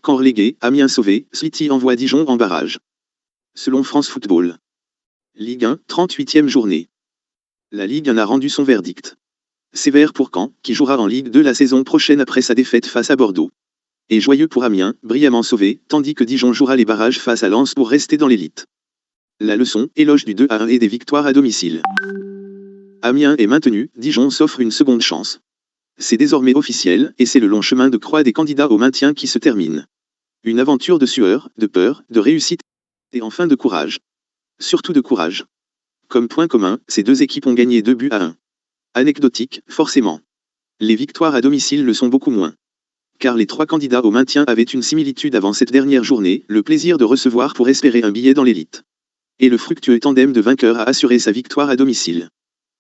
Caen relégué, Amiens sauvé, City envoie Dijon en barrage. Selon France Football. Ligue 1, 38e journée. La Ligue 1 a rendu son verdict. Sévère pour Caen, qui jouera en Ligue 2 la saison prochaine après sa défaite face à Bordeaux. Et joyeux pour Amiens, brillamment sauvé, tandis que Dijon jouera les barrages face à Lens pour rester dans l'élite. La leçon, éloge du 2-1 et des victoires à domicile. Amiens est maintenu, Dijon s'offre une seconde chance. C'est désormais officiel, et c'est le long chemin de croix des candidats au maintien qui se termine. Une aventure de sueur, de peur, de réussite, et enfin de courage. Surtout de courage. Comme point commun, ces deux équipes ont gagné 2-1. Anecdotique, forcément. Les victoires à domicile le sont beaucoup moins. Car les trois candidats au maintien avaient une similitude avant cette dernière journée, le plaisir de recevoir pour espérer un billet dans l'élite. Et le fructueux tandem de vainqueurs a assuré sa victoire à domicile.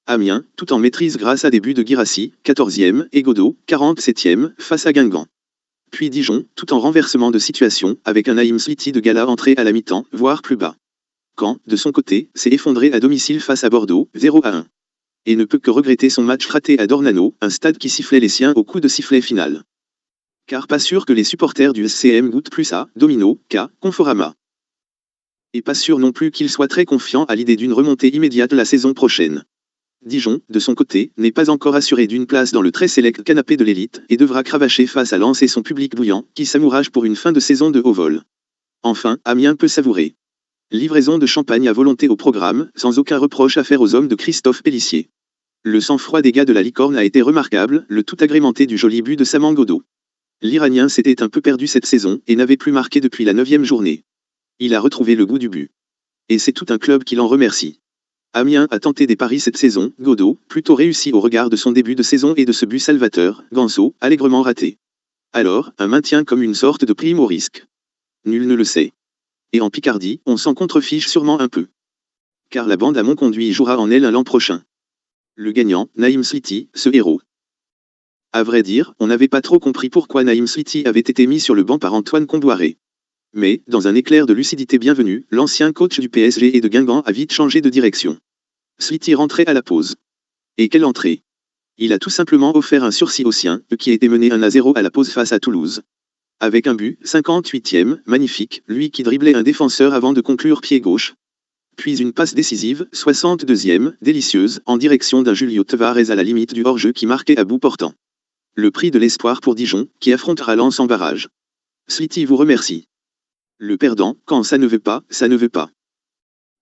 Amiens, tout en maîtrise grâce à des buts de Guirassy, 14e, et Godot, 47e, face à Guingamp. Puis Dijon, tout en renversement de situation, avec un Naïm Sliti de Gala entré à la mi-temps, voire plus bas. Caen, de son côté, s'est effondré à domicile face à Bordeaux, 0-1. Et ne peut que regretter son match raté à Dornano, un stade qui sifflait les siens au coup de sifflet final. Car pas sûr que les supporters du SCM goûtent plus à Domino qu'à Conforama. Et pas sûr non plus qu'ils soient très confiants à l'idée d'une remontée immédiate la saison prochaine. Dijon, de son côté, n'est pas encore assuré d'une place dans le très sélect canapé de l'élite et devra cravacher face à Lens et son public bouillant, qui s'amourage pour une fin de saison de haut vol. Enfin, Amiens peut savourer. Livraison de champagne à volonté au programme, sans aucun reproche à faire aux hommes de Christophe Pélissier. Le sang-froid des gars de la Licorne a été remarquable, le tout agrémenté du joli but de Saman Godot. L'Iranien s'était un peu perdu cette saison et n'avait plus marqué depuis la 9e journée. Il a retrouvé le goût du but. Et c'est tout un club qui l'en remercie. Amiens a tenté des paris cette saison, Godot, plutôt réussi au regard de son début de saison et de ce but salvateur, Ganso, allègrement raté. Alors, un maintien comme une sorte de prime au risque. Nul ne le sait. Et en Picardie, on s'en contrefiche sûrement un peu. Car la bande à Montconduit jouera en L1 l'an prochain. Le gagnant, Naïm Sliti, ce héros. À vrai dire, on n'avait pas trop compris pourquoi Naïm Sliti avait été mis sur le banc par Antoine Comboiré. Mais, dans un éclair de lucidité bienvenue, l'ancien coach du PSG et de Guingamp a vite changé de direction. Sliti rentrait à la pause. Et quelle entrée! Il a tout simplement offert un sursis aux siens, qui était mené 1-0 à la pause face à Toulouse. Avec un but, 58e, magnifique, lui qui driblait un défenseur avant de conclure pied gauche. Puis une passe décisive, 62e, délicieuse, en direction d'un Julio Tavares à la limite du hors-jeu qui marquait à bout portant. Le prix de l'espoir pour Dijon, qui affrontera Lens en barrage. Sliti vous remercie. Le perdant, quand ça ne veut pas, ça ne veut pas.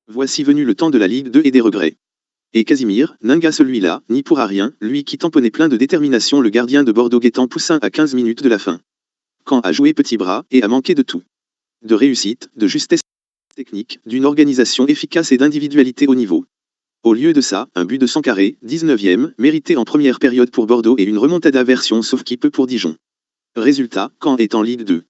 Voici venu le temps de la Ligue 2 et des regrets. Et Casimir, Ninga celui-là, n'y pourra rien, lui qui tamponnait plein de détermination le gardien de Bordeaux Guettant Poussin à 15 minutes de la fin. Caen a joué petit bras et a manqué de tout. De réussite, de justesse technique, d'une organisation efficace et d'individualité au niveau. Au lieu de ça, un but de Sankaré, 19e, mérité en première période pour Bordeaux et une remontada version sauf qui peut pour Dijon. Résultat, Caen est en Ligue 2.